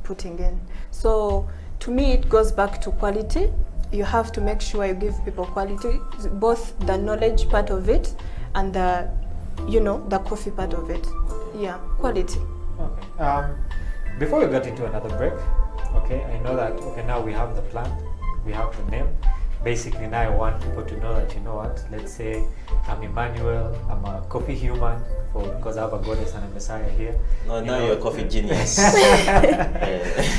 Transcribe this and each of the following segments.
putting in. So to me, it goes back to quality. You have to make sure you give people quality, both the knowledge part of it and the, you know, the coffee part of it. Yeah, quality. Okay. Before we get into another break, okay, I know that, okay, now we have the plant, we have the name. Basically, now I want people to know that, you know what, let's say I'm Emmanuel, I'm a coffee human, because I have a goddess and a messiah here. No, now you're a coffee genius.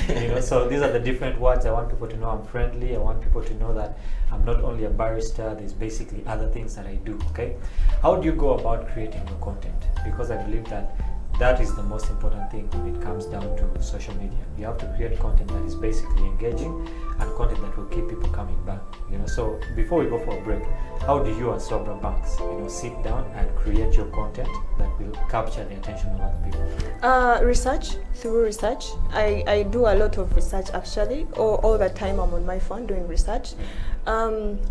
You know, so these are the different words. I want people to know I'm friendly. I want people to know that I'm not only a barista, there's basically other things that I do, okay? How do you go about creating your content? Because I believe that that is the most important thing when it comes down to social media. You have to create content that is basically engaging and content that will keep people coming back. You know, so before we go for a break, how do you as Sobra Banks, you know, sit down and create your content that will capture the attention of other people? Research, through research. I do a lot of research actually. All the time I'm on my phone doing research.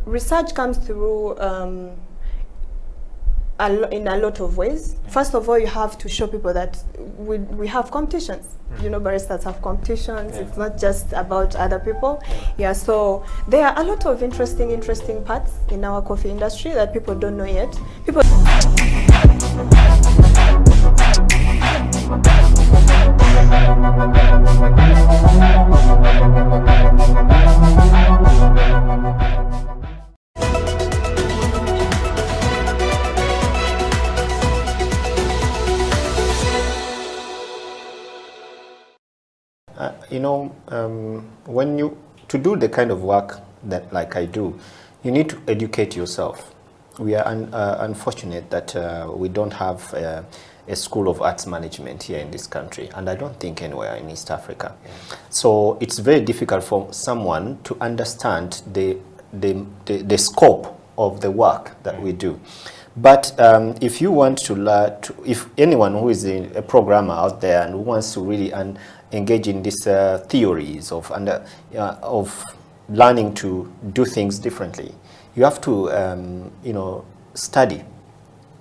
Research comes through in a lot of ways. First of all, you have to show people that we have competitions. You know, baristas have competitions. It's not just about other people. Yeah, so there are a lot of interesting parts in our coffee industry that people don't know yet. People. You know, to do the kind of work that like I do, you need to educate yourself. We are unfortunate that we don't have a school of arts management here in this country, and I don't think anywhere in East Africa. So it's very difficult for someone to understand the scope of the work that we do. But if you want to learn, if anyone who is a programmer out there and who wants to really engage in these theories of learning to do things differently, you have to you know, study.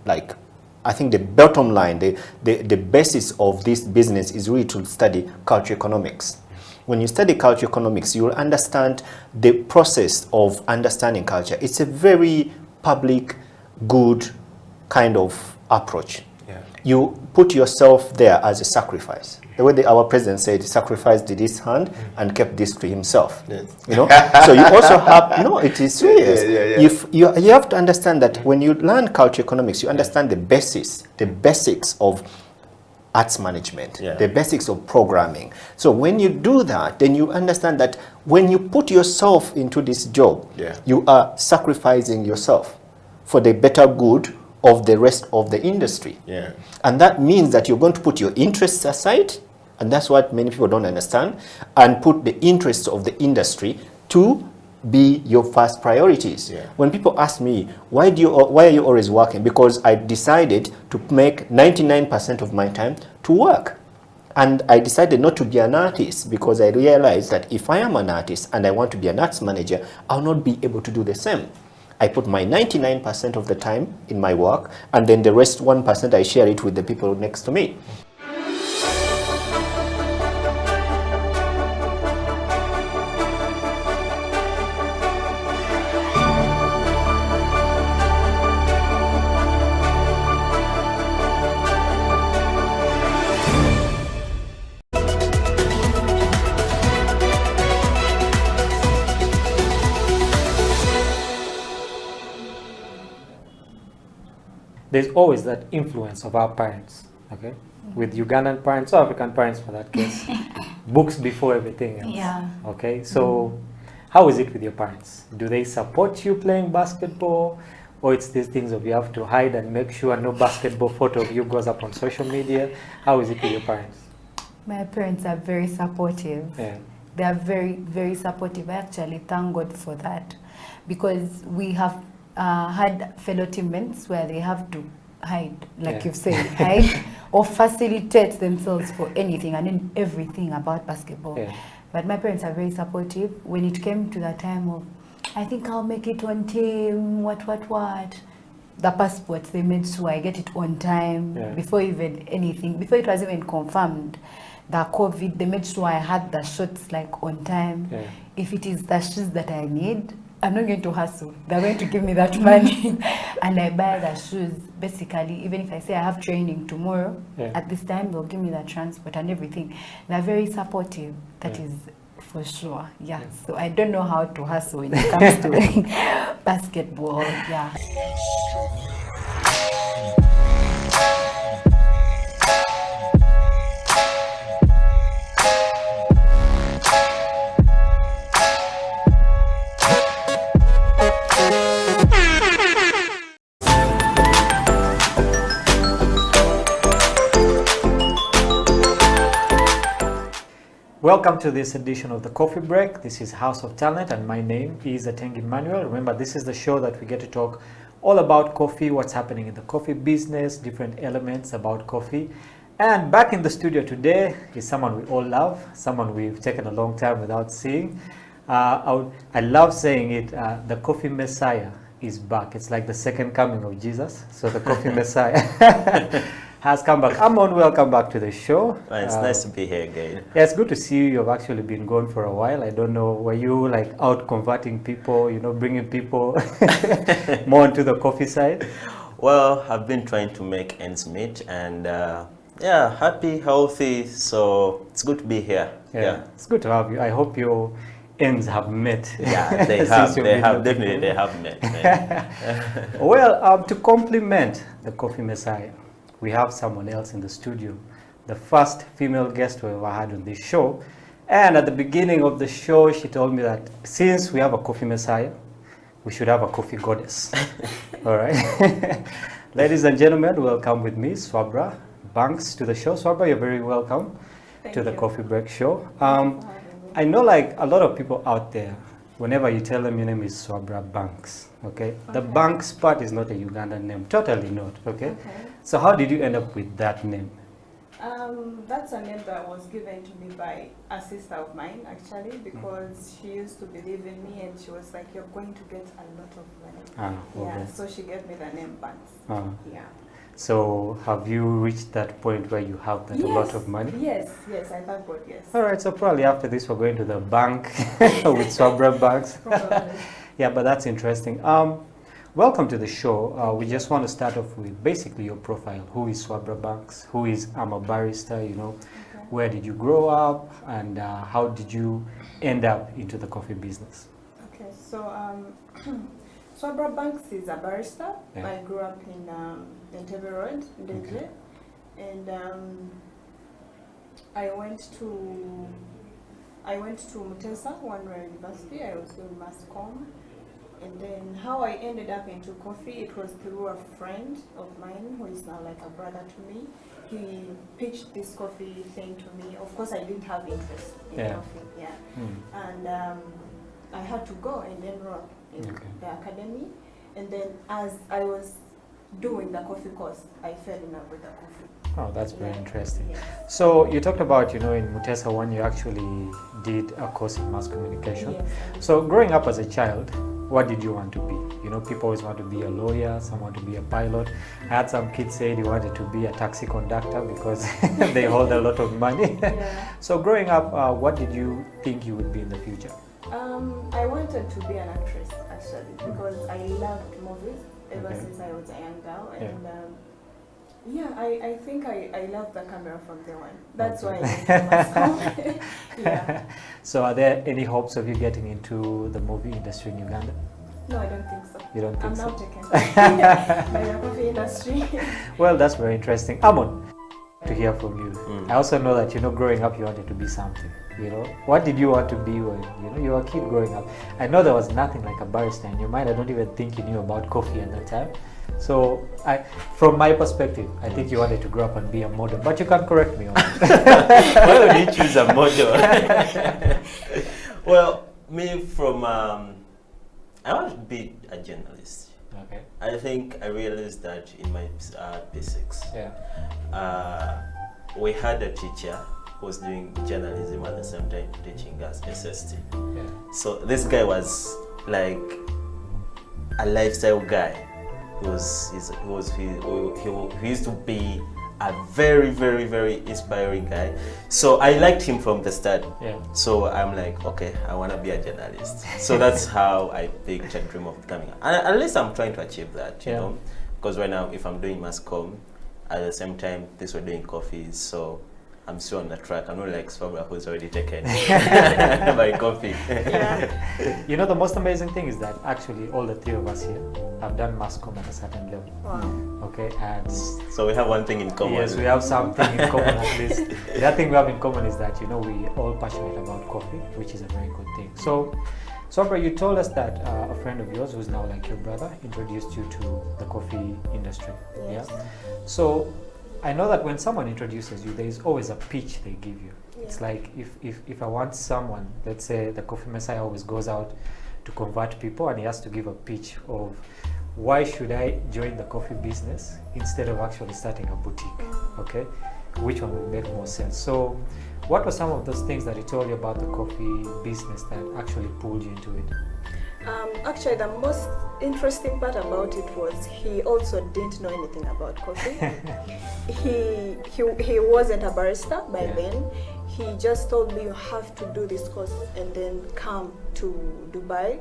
Like, I think the bottom line, the basis of this business is really to study culture economics. When you study culture economics, you will understand the process of understanding culture. It's a very public, good kind of approach. Yeah. You put yourself there as a sacrifice. The way our president said, he sacrificed his hand and kept this to himself. Yes. You know, so you also have, no, it is serious. If you have to understand that when you learn culture economics, you understand the basics of arts management, the basics of programming. So when you do that, then you understand that when you put yourself into this job, you are sacrificing yourself for the better good of the rest of the industry. And that means that you're going to put your interests aside, and that's what many people don't understand, and put the interests of the industry to be your first priorities. When people ask me, why are you always working? Because I decided to make 99% of my time to work. And I decided not to be an artist because I realized that if I am an artist and I want to be an arts manager, I'll not be able to do the same. I put my 99% of the time in my work, and then the rest 1% I share it with the people next to me. There's always that influence of our parents, okay? With Ugandan parents or African parents for that case. Books before everything else. Okay, so how is it with your parents? Do they support you playing basketball? Or it's these things of you have to hide and make sure no basketball photo of you goes up on social media? How is it with your parents? My parents are very supportive. They are very, very supportive. I actually thank God for that, because we have had fellow teammates where they have to hide, like you've said, hide or facilitate themselves for anything and in everything about basketball. But my parents are very supportive. When it came to the time of, I think I'll make it on team, what, the passports, they made sure I get it on time before even anything, before it was even confirmed. the COVID, they made sure I had the shots like on time. Yeah. If it is the shoes that I need, I'm not going to hustle. They're going to give me that money and I buy the shoes. Basically, even if I say I have training tomorrow, at this time, they'll give me the transport and everything. They're very supportive. That is for sure. Yeah. So I don't know how to hustle when it comes to basketball. Yeah. Welcome to this edition of the Coffee Break. This is House of Talent and my name is Atengi Emmanuel. Remember, this is the show that we get to talk all about coffee, what's happening in the coffee business, different elements about coffee. And back in the studio today is someone we all love, someone we've taken a long time without seeing. I love saying it, the Coffee Messiah is back. It's like the second coming of Jesus. So the Coffee Messiah has come back. Amon, welcome back to the show. It's nice to be here again. Yeah, it's good to see you. You've actually been gone for a while. I don't know, were you like out converting people, you know, bringing people more into the coffee side? Well, I've been trying to make ends meet and yeah, happy, healthy. So it's good to be here. Yeah. It's good to have you. I hope your ends have met. Yeah, they have. Definitely they have met. Well, to complement the Coffee Messiah, we have someone else in the studio, the first female guest we ever had on this show. And at the beginning of the show, she told me that since we have a Coffee Messiah, we should have a coffee goddess. All right. Ladies and gentlemen, welcome with me, Swabra Banks, to the show. Swabra, you're very welcome to the Coffee Break show. I know like a lot of people out there, whenever you tell them your name is Swabra Banks, okay? The Banks part is not a Ugandan name, totally not, okay? So how did you end up with that name? That's a name that was given to me by a sister of mine, actually, because she used to believe in me and she was like, you're going to get a lot of money. Yeah, so she gave me the name Banks. Yeah. So have you reached that point where you have that a lot of money? Yes, I thank God, yes. All right, so probably after this we're going to the bank with Swabra Banks. Yeah, but that's interesting. Welcome to the show. We just want to start off with basically your profile. Who is Swabra Banks? Who is I'm a Barista? You know, where did you grow up, and how did you end up into the coffee business? Okay, so Swabra Banks is a barista. I grew up in Tebe Road, Ndege, and I went to Mutesa, One University. I was doing mass comm. And then how I ended up into coffee, it was through a friend of mine who is now like a brother to me. He pitched this coffee thing to me. Of course, I didn't have interest in coffee, and I had to go and enroll in the academy. And then as I was doing the coffee course, I fell in love with the coffee. Oh, that's very interesting. So you talked about, you know, in Mutesa One, you actually did a course in mass communication. Yes. So growing up as a child, what did you want to be? You know, people always want to be a lawyer, some want to be a pilot. I had some kids say they wanted to be a taxi conductor because they hold a lot of money. So growing up, what did you think you would be in the future? I wanted to be an actress, actually, because I loved movies ever since I was a young girl. And I think I love the camera from day one. That's why I went to mass comm. So are there any hopes of you getting into the movie industry in Uganda? No, I don't think so. You don't think so? I'm now taken by the coffee industry. Well, that's very interesting. Amon, to hear from you. I also know that, you know, growing up you wanted to be something. You know, what did you want to be when you were a kid growing up? I know there was nothing like a barista in your mind. I don't even think you knew about coffee at that time. So, from my perspective, I think you wanted to grow up and be a model, but you can correct me on that. Why would you choose a model? Well, me from, I want to be a journalist. Okay. I think I realized that in my basics. We had a teacher who was doing journalism at the same time teaching us SST. So this guy was like a lifestyle guy. He used to be a very, very, very inspiring guy. So I liked him from the start. Yeah. So I'm like, okay, I want to be a journalist. So that's how I picked a dream of becoming. And at least I'm trying to achieve that, you know. Because right now, if I'm doing mass comm, at the same time, this we're doing coffees, so I'm still on the track. I'm not like Swabra who's already taken by coffee. Yeah. You know, the most amazing thing is that actually all the three of us here have done mass comm at a certain level. Wow. Okay, and so we have one thing in common. Yes, we have something in common at least. The other thing we have in common is that, you know, we all passionate about coffee, which is a very good thing. So, Swabra, you told us that a friend of yours, who's now like your brother, introduced you to the coffee industry. Yes. Yeah. So, I know that when someone introduces you, there is always a pitch they give you. Yeah. It's like if I want someone, let's say the Coffee Messiah always goes out to convert people and he has to give a pitch of why should I join the coffee business instead of actually starting a boutique, okay? Which one will make more sense? So what were some of those things that he told you about the coffee business that actually pulled you into it? Actually, the most interesting part about it was he also didn't know anything about coffee. he wasn't a barista by then. He just told me, you have to do this course and then come to Dubai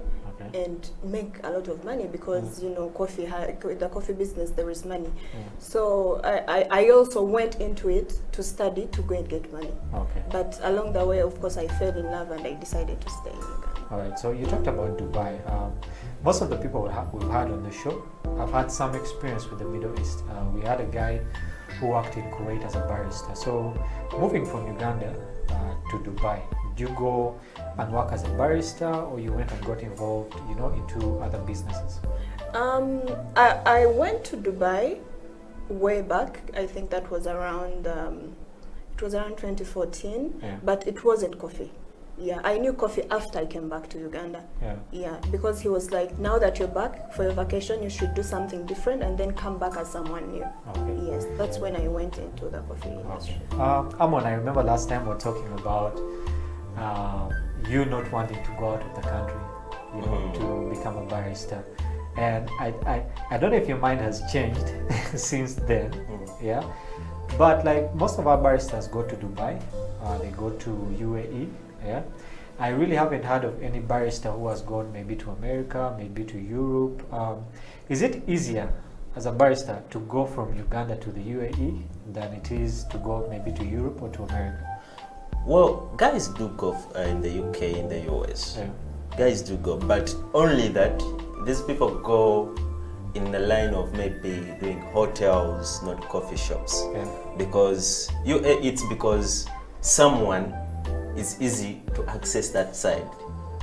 and make a lot of money because you know the coffee business, there is money. So I also went into it to study to go and get money. But along the way, of course, I fell in love and I decided to stay in Uganda. All right, so you talked about Dubai. Most of the people we've had on the show have had some experience with the Middle East. We had a guy who worked in Kuwait as a barista. So moving from Uganda to Dubai, did you go and work as a barista, or you went and got involved, you know, into other businesses? I went to Dubai way back. I think that was around it was around 2014, but it wasn't coffee. Yeah, I knew coffee after I came back to Uganda. Yeah, because he was like, now that you're back for your vacation, you should do something different and then come back as someone new. Yes, that's when I went into the coffee industry. Amon, I remember last time we were talking about you not wanting to go out of the country, you know, to become a barista. And I don't know if your mind has changed since then, yeah. But like most of our baristas go to Dubai, they go to UAE, yeah. I really haven't heard of any barista who has gone maybe to America, maybe to Europe. Is it easier as a barista to go from Uganda to the UAE than it is to go maybe to Europe or to America? Well, guys do go in the UK, in the US. Guys do go, but only that these people go in the line of maybe doing hotels, not coffee shops. Because it's because someone is easy to access that side,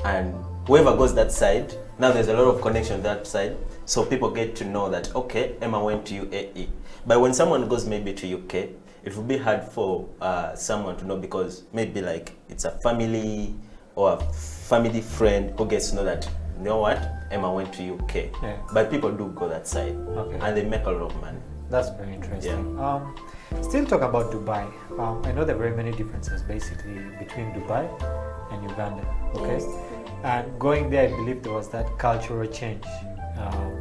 and whoever goes that side, now there's a lot of connection that side, so people get to know that, okay, Emma went to UAE. But when someone goes maybe to UK, it will be hard for someone to know, because maybe like it's a family or a family friend who gets to know that, you know what, Emma went to UK. But people do go that side, and they make a lot of money. That's very interesting. Still talk about Dubai. I know there are very many differences basically between Dubai and Uganda, okay? And going there, I believe there was that cultural change.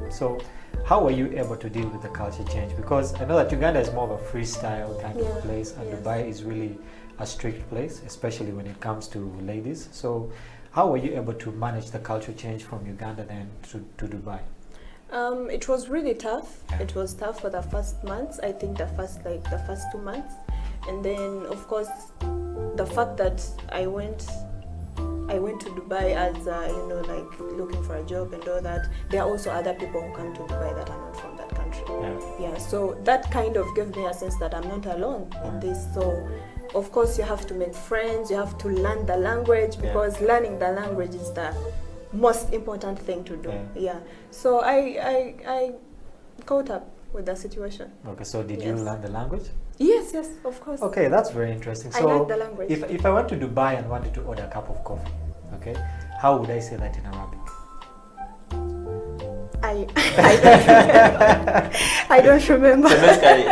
So how were you able to deal with the culture change? Because I know that Uganda is more of a freestyle kind of place, and Dubai is really a strict place, especially when it comes to ladies. So how were you able to manage the culture change from Uganda then to Dubai? It was really tough. It was tough for the first months. I think the first 2 months, and then of course the fact that I went to Dubai as you know, like looking for a job and all that. There are also other people who come to Dubai that are not from that country. So that kind of gave me a sense that I'm not alone in this. So of course you have to make friends. You have to learn the language, because learning the language is the most important thing to do. So I caught up with the situation. Okay, so did you learn the language? Yes, of course. Okay, that's very interesting. So I like the language. If I went to Dubai and wanted to order a cup of coffee, okay, how would I say that in Arabic? I don't remember. So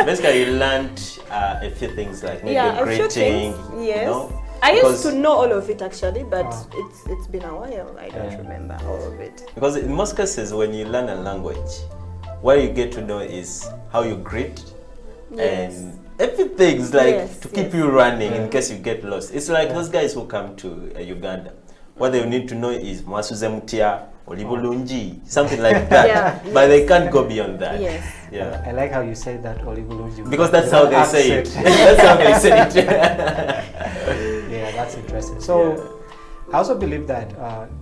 basically you learned a few things, like maybe greeting, yes. You know? I used to know all of it actually, but it's been a while. I don't remember all of it. Because in most cases, when you learn a language, what you get to know is how you greet and everything's like Yes, to keep yes. you running in case you get lost. It's like those guys who come to Uganda. What they need to know is Mwasuze Mutia, Olibulunji, something like that. Yeah, But they yes. can't go beyond that. Yes. Yeah. I like how you say that, Olibulunji. Because that's how they say it. Accent. That's how they say it. Yeah, that's interesting. So I also believe that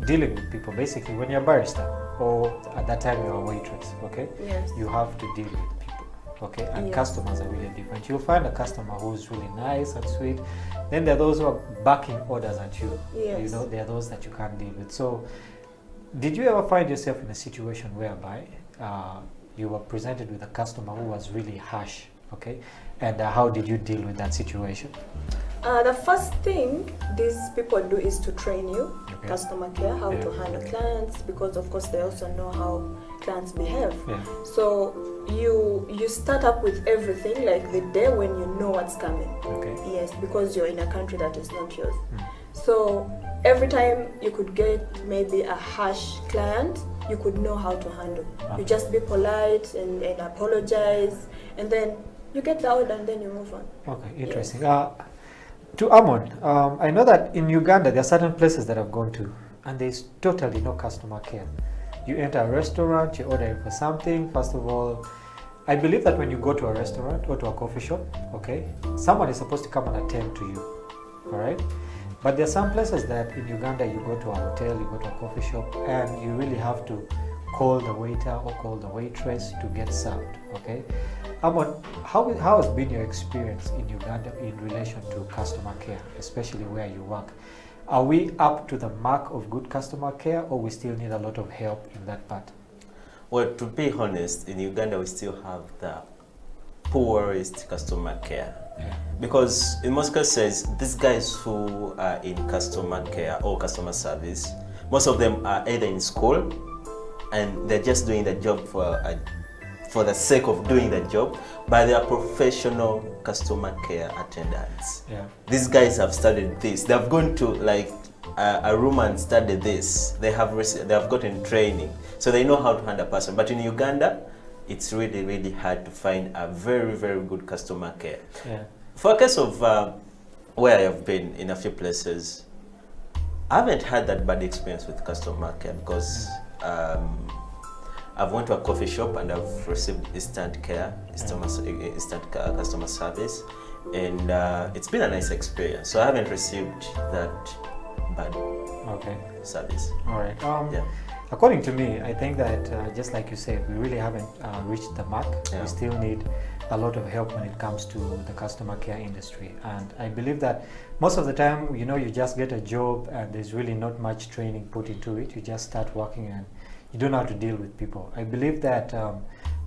dealing with people, basically, when you're a barista or at that time you're a waitress, okay, Yes. you have to deal with people, okay, and Yes. customers are really different. You'll find a customer who's really nice and sweet. Then there are those who are backing orders at you. Yes. You know, there are those that you can't deal with. So, did you ever find yourself in a situation whereby you were presented with a customer who was really harsh, okay, and how did you deal with that situation? The first thing these people do is to train you, Okay. customer care, how to Yeah. handle clients, because of course they also know how clients behave. Yeah. So you start up with everything like the day when you know what's coming. Okay. Yes, because you're in a country that is not yours. Mm. So every time you could get maybe a harsh client, you could know how to handle. Okay. You just be polite and apologize, and then you get the order and then you move on. Okay, interesting. To Amon, I know that in Uganda there are certain places that I've gone to and there's totally no customer care. You enter a restaurant, you're ordering for something. First of all, I believe that when you go to a restaurant or to a coffee shop, okay, someone is supposed to come and attend to you, all right? But there are some places that in Uganda you go to a hotel, you go to a coffee shop, and you really have to call the waiter or call the waitress to get served, okay? Amon, how has been your experience in Uganda in relation to customer care, especially where you work? Are we up to the mark of good customer care, or we still need a lot of help in that part? Well, to be honest, in Uganda we still have the poorest customer care. Yeah. Because in most cases, these guys who are in customer care or customer service, most of them are either in school and they're just doing the job for the sake of doing the job, but they are professional customer care attendants. Yeah. These guys have studied this. They have gone to like a room and studied this. They have gotten training, so they know how to handle a person. But in Uganda, it's really, really hard to find a very, very good customer care. Yeah. For a case of where I have been in a few places, I haven't had that bad experience with customer care because I've went to a coffee shop and I've received instant care, instant customer service, and it's been a nice experience. So I haven't received that bad service. All right. Yeah. According to me, I think that just like you said, we really haven't reached the mark. Yeah. We still need a lot of help when it comes to the customer care industry. And I believe that most of the time, you know, you just get a job and there's really not much training put into it. You just start working and you don't know how to deal with people. I believe that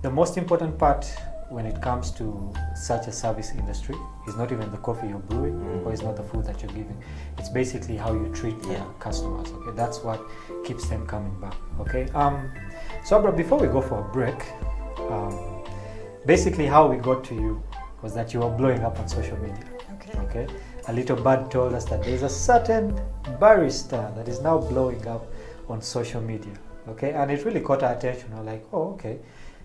the most important part when it comes to such a service industry is not even the coffee you're brewing or it's not the food that you're giving. It's basically how you treat the customers. Okay, that's what keeps them coming back. Okay. So Abra, before we go for a break, basically how we got to you was that you were blowing up on social media. Okay. A little bird told us that there's a certain barista that is now blowing up on social media. Okay, and it really caught our attention. We're like, oh, okay,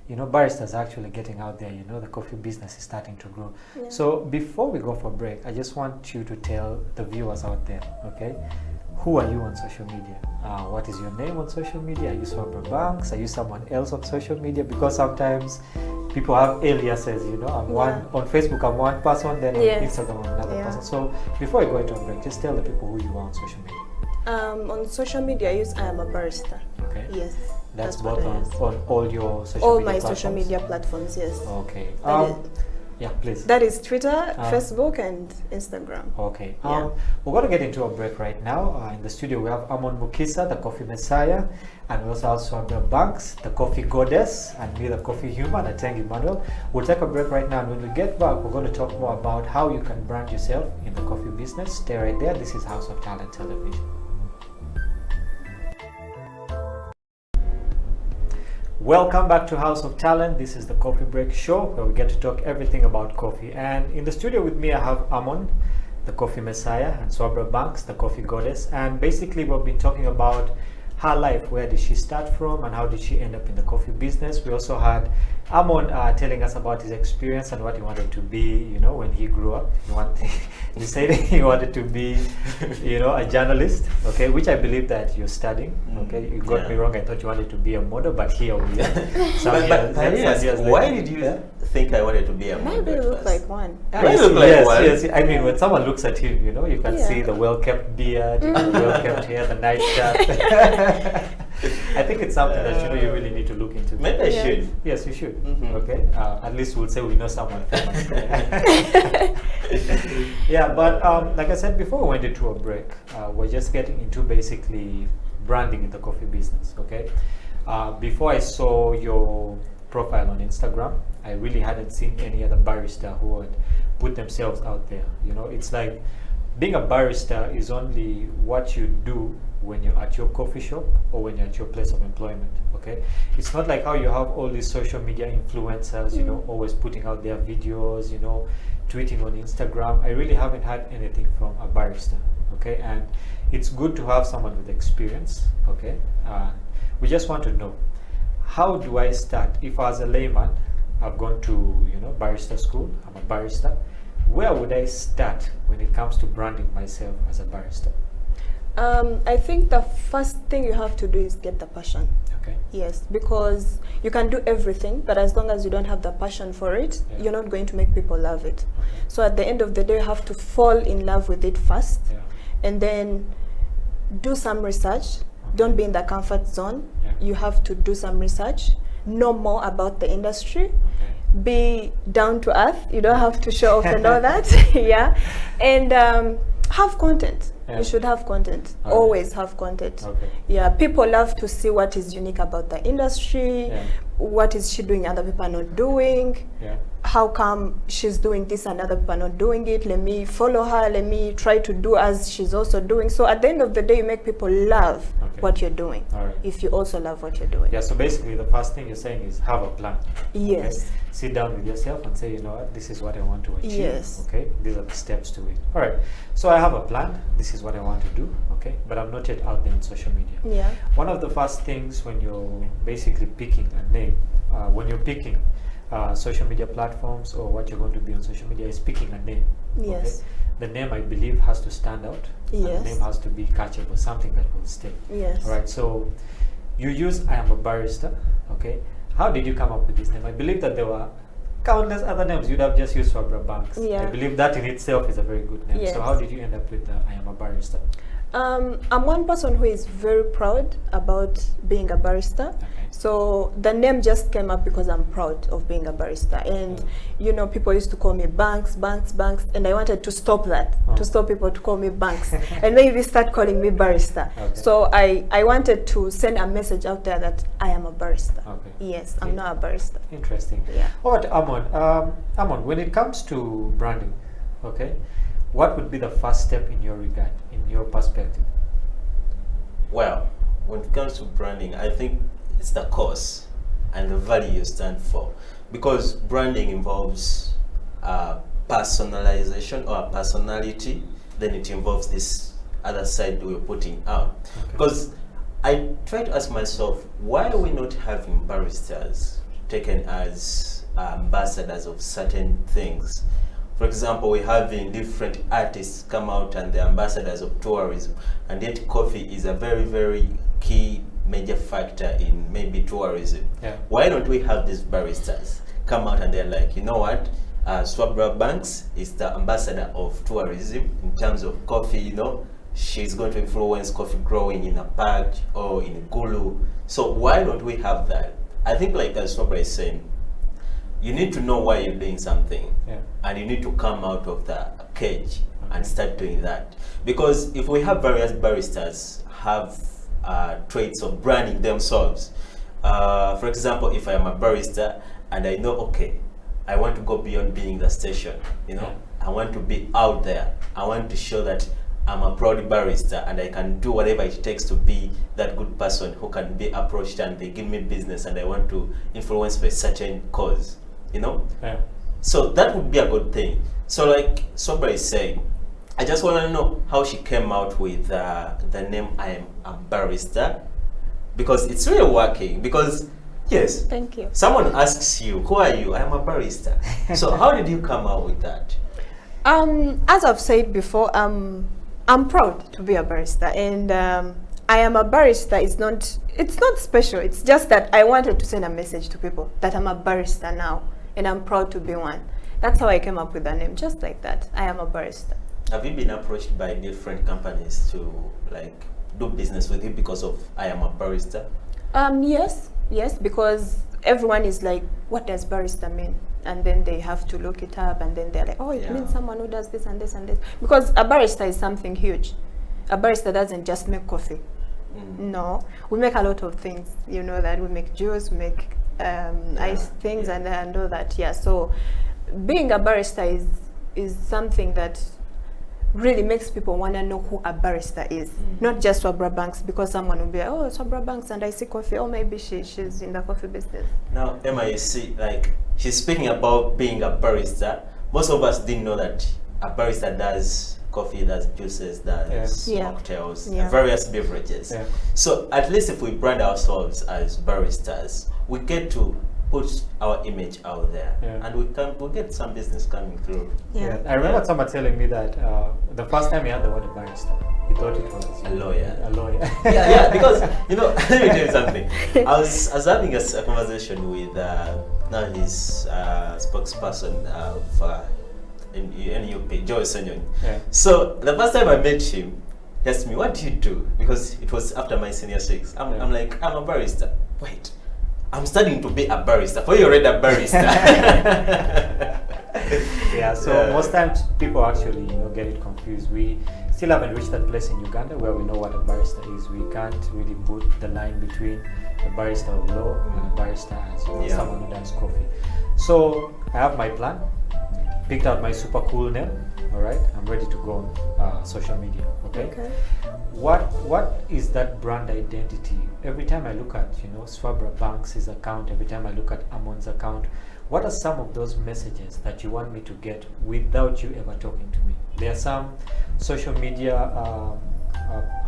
you know, baristas are actually getting out there. You know, the coffee business is starting to grow. Yeah. So before we go for break, I just want you to tell the viewers out there, okay, who are you on social media? What is your name on social media? Are you Swabra Banks? Are you someone else on social media? Because sometimes people have aliases, you know. I'm one on Facebook, I'm one person, then on Instagram I'm another person. So before we go into a break, just tell the people who you are on social media. On social media, I am a barista. Okay. Yes. That's both on all your social all media my platforms? social media platforms, yes. Okay. Yeah, please. That is Twitter, Facebook, and Instagram. Okay. We're going to get into a break right now. In the studio, we have Amon Mukisa, the Coffee Messiah, and we also have Swabra Banks, the Coffee Goddess, and me, the Coffee Human, Ateng Emmanuel. We'll take a break right now, and when we get back, we're going to talk more about how you can brand yourself in the coffee business. Stay right there. This is House of Talent Television. Welcome back to House of Talent. This is the Coffee Break Show where we get to talk everything about coffee. And in the studio with me, I have Amon, the Coffee Messiah, and Swabra Banks, the Coffee Goddess. And basically, we've been talking about her life. Where did she start from, and how did she end up in the coffee business? We also had Amon telling us about his experience and what he wanted to be, when he grew up. He said he wanted to be, a journalist, okay, which I believe that you're studying, okay. You got me wrong. I thought you wanted to be a model, but here we are. Why did you think I wanted to be a model? Maybe you look like one. Yes. I mean, when someone looks at him, you can see the well-kept beard, the well-kept hair, the nice shirt. I think it's something that you really need to look into. Maybe I should. Yes, you should. Okay. At least we'll say we know someone famous. Yeah, but like I said before, we went into a break. We're just getting into basically branding in the coffee business. Okay. Before I saw your profile on Instagram, I really hadn't seen any other barista who would put themselves out there. It's like being a barista is only what you do when you're at your coffee shop or when you're at your place of employment. Okay, it's not like how you have all these social media influencers, always putting out their videos, tweeting on Instagram. I really haven't had anything from a barista. Okay, and it's good to have someone with experience. Okay, we just want to know, how do I start? If I was a layman, I've gone to barista school, I'm a barista, where would I start when it comes to branding myself as a barista? I think the first thing you have to do is get the passion. Okay. Yes, because you can do everything, but as long as you don't have the passion for it, you're not going to make people love it. Okay. So at the end of the day, you have to fall in love with it first, and then do some research. Don't be in the comfort zone. You have to do some research, know more about the industry, be down to earth. You don't have to show off and all that. And have content. You should have content. Always have content. People love to see what is unique about the industry. What is she doing other people are not doing? How come she's doing this and other people are not doing it? Let me follow her. Let me try to do as she's also doing. So at the end of the day, you make people love what you're doing. If you also love what you're doing. Yeah, so basically the first thing you're saying is have a plan. Yes. Okay? Sit down with yourself and say, what, this is what I want to achieve. Yes. Okay, these are the steps to it. All right, so I have a plan. This is what I want to do. Okay, but I'm not yet out there on social media. One of the first things when you're basically picking a name, when you're picking social media platforms or what you're going to be on social media, is picking a name. Yes. Okay? The name, I believe, has to stand out. Yes. And the name has to be catchable, something that will stay. Yes. All right, so you use I am a barista. Okay, how did you come up with this name? I believe that there were countless other names you'd have just used for Banks. I believe that in itself is a very good name. So how did you end up with I am a barista? I'm one person who is very proud about being a barista. So the name just came up because I'm proud of being a barista. And, people used to call me Banks. And I wanted to stop that, to stop people to call me Banks. And maybe start calling me barista. So I wanted to send a message out there that I am a barista. Yes, I'm not a barista. Interesting. All right, Amon, when it comes to branding, what would be the first step in your regard, in your perspective? Well, when it comes to branding, I think it's the cause and the value you stand for. Because branding involves personalization or personality, then it involves this other side we're putting out. Because I try to ask myself, why are we not having baristas taken as ambassadors of certain things? For example, we're having different artists come out and they're ambassadors of tourism, and yet coffee is a very, very key major factor in maybe tourism. Why don't we have these baristas come out and they're like, you know what, Swabra Banks is the ambassador of tourism in terms of coffee, she's going to influence coffee growing in a park or in Gulu. So why don't we have that? I think, like as Swabra is saying, you need to know why you're doing something, and you need to come out of the cage and start doing that. Because if we have various baristas have traits of branding themselves, for example, if I am a barista and I know, okay, I want to go beyond being the station, I want to be out there, I want to show that I'm a proud barista and I can do whatever it takes to be that good person who can be approached and they give me business and I want to influence for a certain cause, So that would be a good thing. So like Sobra is saying, I just want to know how she came out with the name I am a barista, because it's really working. Because yes, Thank you. someone asks you, who are you? I'm a barista. So how did you come out with that? As I've said before, I'm proud to be a barista, and I am a barista. It's not special. It's just that I wanted to send a message to people that I'm a barista now, and I'm proud to be one. That's how I came up with the name, just like that. I am a barista. Have you been approached by different companies to like do business with you because of I am a barista? Yes, because everyone is like, what does barista mean? And then they have to look it up, and then they're like, oh, it means someone who does this and this and this. Because a barista is something huge. A barista doesn't just make coffee. No, we make a lot of things. You know that we make juice, we make ice things, and all that. Yeah, so being a barista is something that really makes people want to know who a barista is, not just Swabra Banks, because someone will be like, oh, Swabra Banks and I see coffee, or maybe she's in the coffee business. Now, Emma, you see, like, she's speaking about being a barista. Most of us didn't know that a barista does coffee, does juices, does cocktails, various beverages. Yeah. So at least if we brand ourselves as baristas, we get to put our image out there, and we'll get some business coming through. I remember someone telling me that the first time he heard the word barista, he thought it was a lawyer. A lawyer. Because let me tell you something. I was having a conversation with now his spokesperson of NUP, Joe Senyon. So the first time I met him, he asked me, "What do you do?" Because it was after my senior 6. I'm like, "I'm a barista." Wait. I'm studying to be a barista. For you already a barista. So most times people actually get it confused. We still haven't reached that place in Uganda where we know what a barista is. We can't really put the line between a barista of law and a barista as someone who does coffee. So I have my plan, picked out my super cool name. All right, I'm ready to go on social media. Okay. What is that brand identity? Every time I look at Swabra Banks' account, every time I look at Amon's account, what are some of those messages that you want me to get without you ever talking to me? There are some social media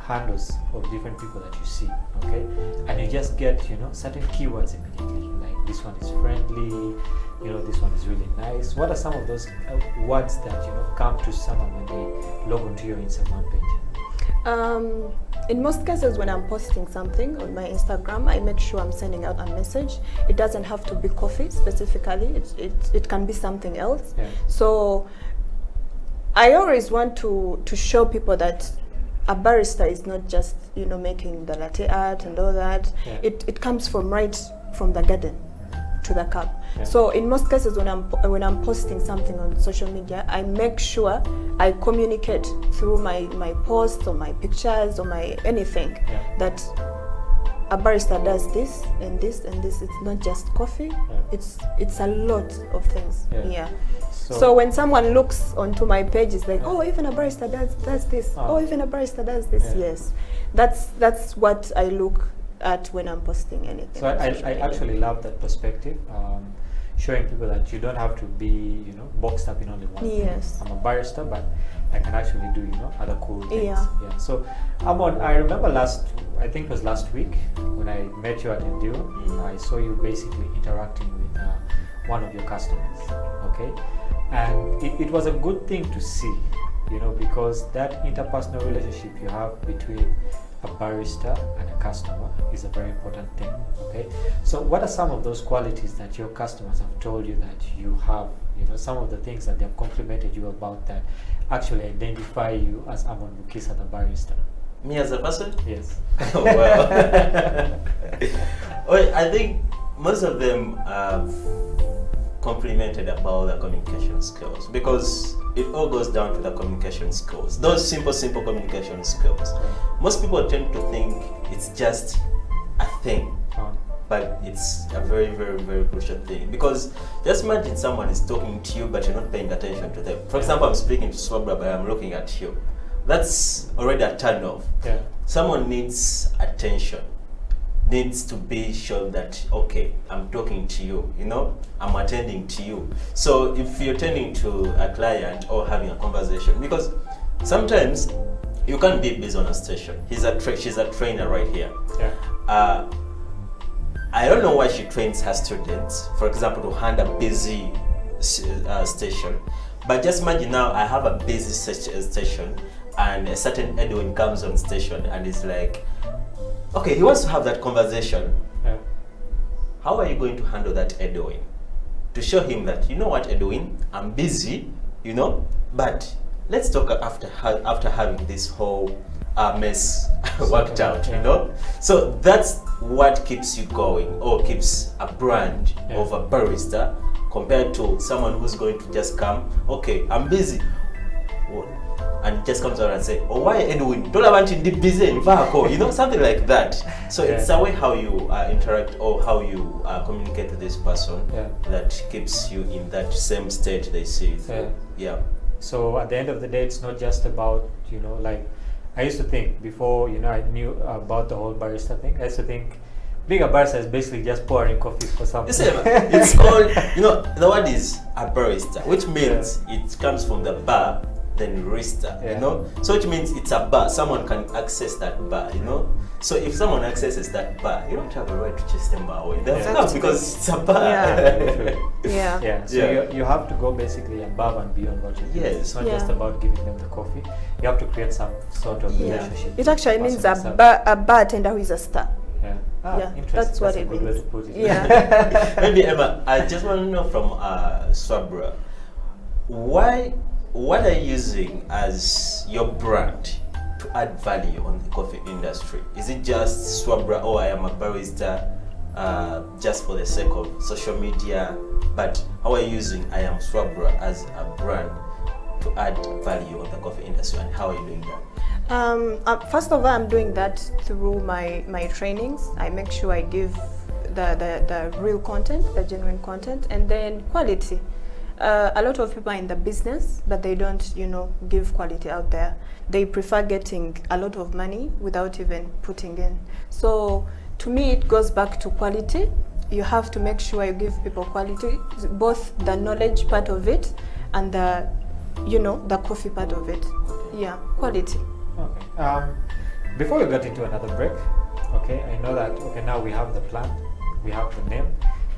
handles of different people that you see, okay, and you just get certain keywords immediately, like this one is friendly, this one is really nice. What are some of those words that come to someone when they log onto your Instagram page? In most cases, when I'm posting something on my Instagram, I make sure I'm sending out a message. It doesn't have to be coffee specifically. It can be something else. So I always want to show people that a barista is not just making the latte art and all that. It comes right from the garden to the cup. So in most cases, when I'm posting something on social media, I make sure I communicate through my posts or my pictures or my anything that a barista does this and this and this. It's not just coffee. It's a lot of things. So when someone looks onto my page, it's like, oh, even a barista does this. Oh, even a barista does this. Yes, that's what I look at when I'm posting anything. So I actually love that perspective, showing people that you don't have to be boxed up in only one thing. I'm a barista, but I can actually do other cool things. So Amon, I remember I think it was last week when I met you at Endure. I saw you basically interacting with one of your customers, okay, and it was a good thing to see, because that interpersonal relationship you have between a barista and a customer is a very important thing. Okay, so what are some of those qualities that your customers have told you that you have? Some of the things that they have complimented you about that actually identify you as Amon Bukisa, the barista. Me as a person? Yes. Well, I think most of them have complimented about the communication skills, because it all goes down to the communication skills. Those simple communication skills. Most people tend to think it's just a thing, but it's a very, very, very crucial thing. Because just imagine someone is talking to you, but you're not paying attention to them. For example, I'm speaking to Swabra, but I'm looking at you. That's already a turn off. Someone needs attention. Needs to be sure that, okay, I'm talking to you, I'm attending to you. So if you're attending to a client or having a conversation, because sometimes you can't be busy on a station. She's a trainer right here. I don't know why she trains her students, for example, to handle a busy station. But just imagine now I have a busy station and a certain Edwin comes on station and is like, okay, he wants to have that conversation. Yeah. How are you going to handle that Edwin? To show him that, you know what, Edwin, I'm busy, you know, but let's talk after having this whole mess worked out, you know. So that's what keeps you going, or keeps a brand of a barista, compared to someone who's going to just come, okay, I'm busy, and just comes out and say, oh, why Edwin? Don't I want to be busy in Vaco? You know, something like that. So it's a way how you interact, or how you communicate with this person that keeps you in that same state they see it. Yeah. So at the end of the day, it's not just about, you know, like I used to think before, you know, I knew about the whole barista thing. I used to think being a barista is basically just pouring coffee for someone. It's called, you know, the word is a barista, which means it comes from the bar, then barista, you know. So which means it's a bar. Someone can access that bar, you know. So if someone accesses that bar, you don't have a right to chase them away. That's because it's a bar. So you have to go basically above and beyond what you do. It's not just about giving them the coffee. You have to create some sort of relationship. It actually means a bartender who is a star. That's what it means. Maybe Emma, I just want to know from Swabra, what are you using as your brand to add value on the coffee industry? Is it just Swabra, oh, I am a barista, just for the sake of social media? But how are you using I am Swabra as a brand to add value on the coffee industry, and how are you doing that? First of all, I'm doing that through my trainings. I make sure I give the real content, the genuine content, and then quality. A lot of people are in the business, but they don't, you know, give quality out there. They prefer getting a lot of money without even putting in. So to me, it goes back to quality. You have to make sure you give people quality, both the knowledge part of it and the, you know, the coffee part of it. Yeah, quality. Okay. Before we get into another break, okay, I know that, okay, now we have the plan, we have the name.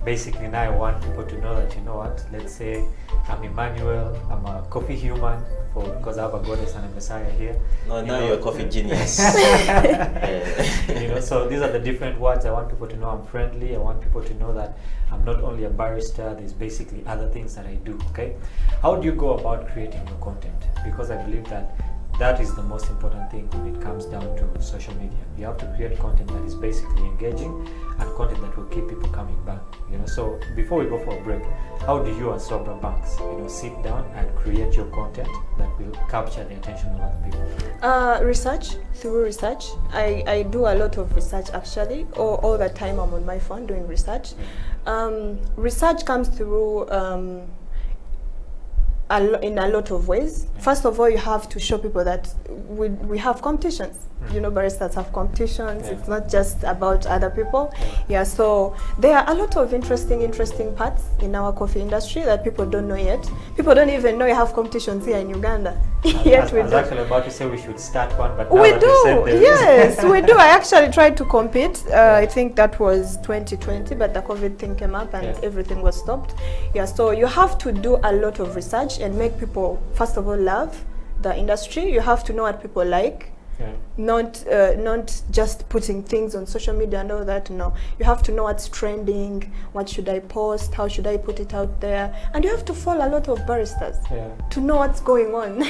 Basically, now I want people to know that, you know what, let's say I'm Emmanuel, I'm a coffee human, because I have a goddess and a messiah here. No, now you're a coffee genius. You know, so these are the different words. I want people to know I'm friendly. I want people to know that I'm not only a barista, there's basically other things that I do, okay? How do you go about creating your content? Because I believe that that is the most important thing when it comes down to social media. You have to create content that is basically engaging and content that will keep people coming back. You know, so before we go for a break, how do you as Swabra Banks, you know, sit down and create your content that will capture the attention of other people? Research. Through research. I do a lot of research actually. All the time I'm on my phone doing research. Research comes through in a lot of ways. First of all, you have to show people that we have competitions. You know, baristas have competitions. It's not just about other people. So there are a lot of interesting parts in our coffee industry that people don't know yet. People don't even know you have competitions here in Uganda. Yet I was actually about to say we should start one, but now we do. Yes, we do. I actually tried to compete. I think that was 2020, but the COVID thing came up and everything was stopped. So you have to do a lot of research and make people, first of all, love the industry. You have to know what people like. Not just putting things on social media and all that. No, you have to know what's trending, what should I post, how should I put it out there, and you have to follow a lot of baristas to know what's going on.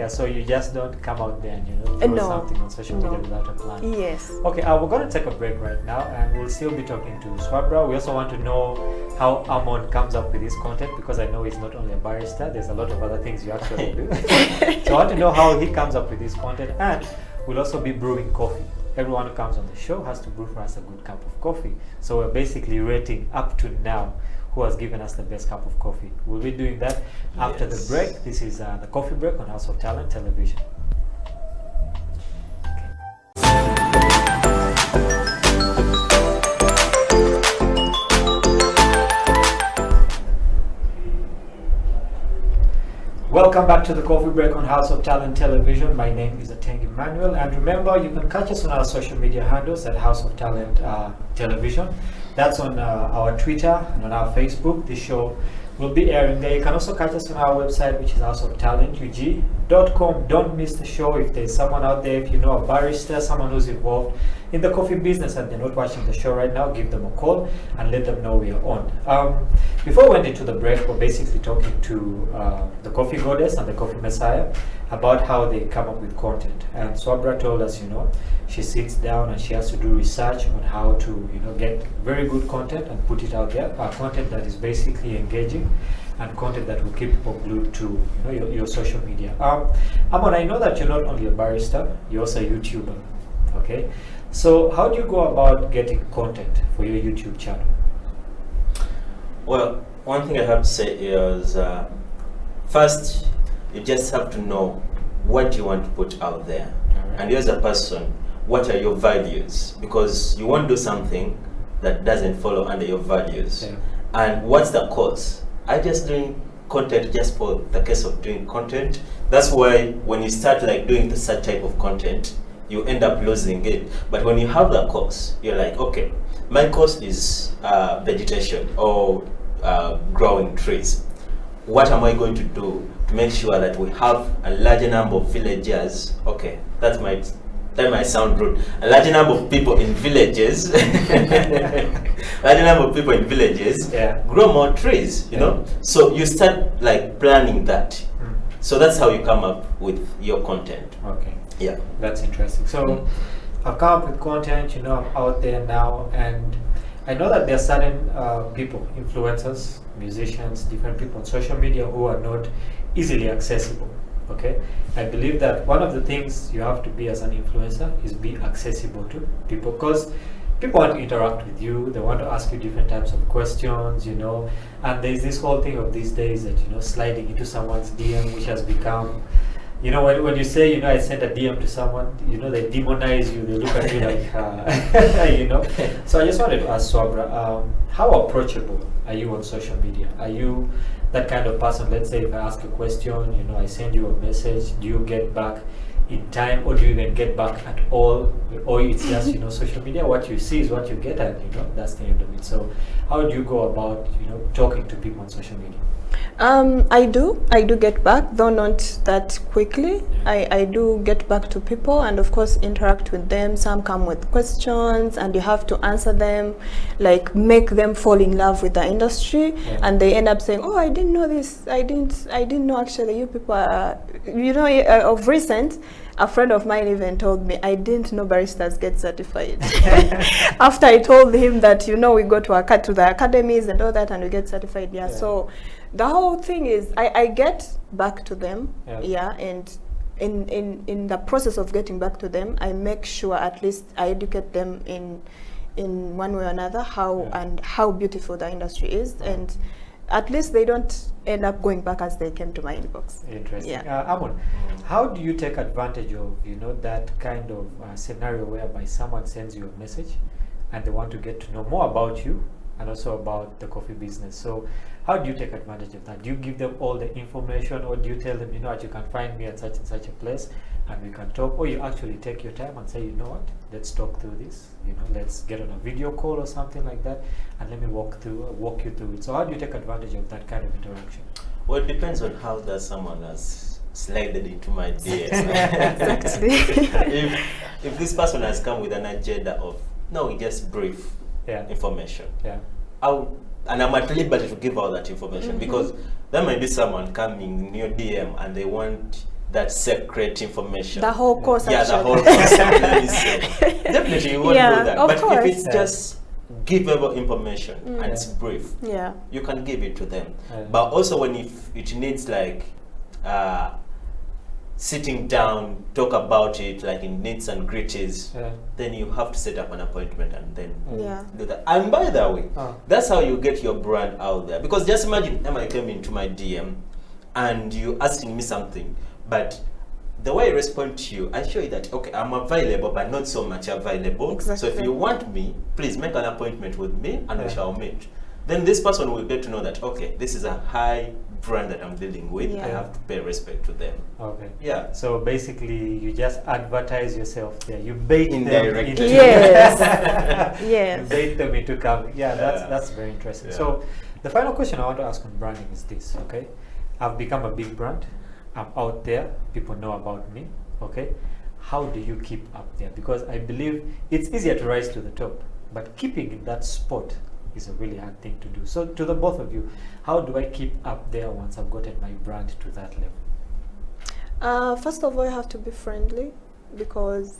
So you just don't come out there and, you know, throw something on social media without a plan. Yes. Okay, we're going to take a break right now, and we'll still be talking to Swabra. We also want to know how Amon comes up with his content, because I know he's not only a barista, there's a lot of other things you actually do. So I want to know how he comes up with his content, and we'll also be brewing coffee. Everyone who comes on the show has to brew for us a good cup of coffee. So we're basically rating up to now who has given us the best cup of coffee. We'll be doing that after the break. This is the Coffee Break on House of Talent Television. Welcome back to the Coffee Break on House of Talent Television. My name is Ateng Emmanuel, and remember, you can catch us on our social media handles at House of Talent Television. That's on our Twitter and on our Facebook. The show will be airing there. You can also catch us on our website, which is houseoftalentug.com. Don't miss the show. If there's someone out there, if you know a barista, someone who's involved in the coffee business and they're not watching the show right now, give them a call and let them know we are on. Before we went into the break, we're basically talking to the Coffee Goddess and the Coffee Messiah about how they come up with content. And Swabra told us, she sits down and she has to do research on how to, get very good content and put it out there. Content that is basically engaging and content that will keep people glued to, your social media. Amon, I know that you're not only a barista, you're also a YouTuber. Okay, so how do you go about getting content for your YouTube channel? Well, one thing I have to say is, first, you just have to know what you want to put out there. Right. And you as a person, what are your values? Because you won't do something that doesn't follow under your values. Yeah. And what's the cause? I just doing content just for the case of doing content. That's why when you start doing such type of content, you end up losing it. But when you have that cause, you're like, okay, my cause is vegetation or growing trees. What am I going to do to make sure that we have a larger number of villagers? Okay, that might sound rude. A larger number of people in villages, grow more trees, you know? So you start planning that. So that's how you come up with your content. Okay. Yeah. That's interesting. So I've come up with content, I'm out there now, and I know that there are certain people, influencers, musicians, different people on social media who are not easily accessible. Okay, I believe that one of the things you have to be as an influencer is be accessible to people, because people want to interact with you, they want to ask you different types of questions, and there's this whole thing of these days that, sliding into someone's DM, which has become, when you say, I sent a DM to someone, they demonize you, they look at you like, So I just wanted to ask Swabra, how approachable are you on social media? Are you that kind of person? Let's say if I ask a question, I send you a message, do you get back in time, or do you even get back at all? Or it's just, social media, what you see is what you get, and that's the end of it. So how do you go about, talking to people on social media? I do get back, though not that quickly. I do get back to people and of course interact with them. Some come with questions and you have to answer them, make them fall in love with the industry, and they end up saying, oh, I didn't know this, I didn't know actually you people are, of recent, a friend of mine even told me, I didn't know baristas get certified. After I told him that, we go to the academies and all that and we get certified. So the whole thing is I get back to them, and in the process of getting back to them, I make sure at least I educate them in one way or another how beautiful the industry is, and at least they don't end up going back as they came to my inbox. Interesting. Amon, how do you take advantage of that kind of scenario whereby someone sends you a message and they want to get to know more about you and also about the coffee business? So how do you take advantage of that? Do you give them all the information, or do you tell them, you can find me at such and such a place and we can talk, or you actually take your time and say, let's talk through this, let's get on a video call or something like that, and let me walk you through it. So how do you take advantage of that kind of interaction? Well, it depends on how that someone has slided into my DMs. if this person has come with an agenda of, no, just brief information, and I'm at liberty to give out that information, because there might be someone coming in your DM and they want that secret information. The whole course. The whole course. Definitely you won't do that. But course. If it's just giveable information and it's brief, you can give it to them. But also when it needs sitting down, talk about it in nits and gritties, then you have to set up an appointment and then do that. And by the way, that's how you get your brand out there. Because just imagine Emma came into my DM and you asking me something, but the way I respond to you, I show you that, okay, I'm available, but not so much available. Exactly. So if you want me, please make an appointment with me and we shall meet. Then this person will get to know that, okay, this is a high brand that I'm dealing with, I have to pay respect to them. Okay. Yeah. So basically, you just advertise yourself there. You bait them into Yes. Yes. You bait them into coming. Yeah, that's very interesting. So the final question I want to ask on branding is this. Okay, I've become a big brand. I'm out there. People know about me. Okay. How do you keep up there? Because I believe it's easier to rise to the top, but keeping in that spot is a really hard thing to do. So to the both of you, how do I keep up there once I've gotten my brand to that level? First of all, you have to be friendly, because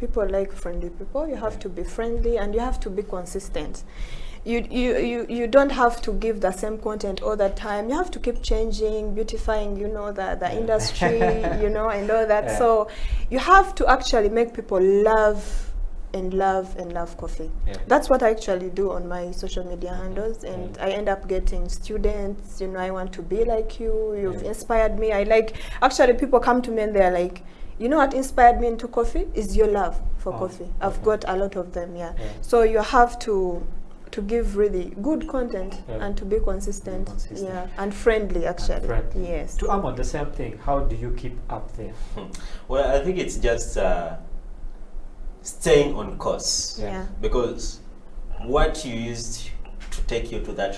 people like friendly people. You have to be friendly, and you have to be consistent. You don't have to give the same content all the time. You have to keep changing, beautifying, the industry, and all that. So you have to actually make people love coffee. That's what I actually do on my social media handles, and I end up getting students. I want to be like you. You've inspired me. Actually, people come to me and they're like, what inspired me into coffee is your love for coffee. I've got a lot of them. So you have to give really good content and to be consistent, and friendly actually. And friendly. Yes. To Amon, the same thing. How do you keep up there? Well, I think it's just staying on course. Because what you used to take you to that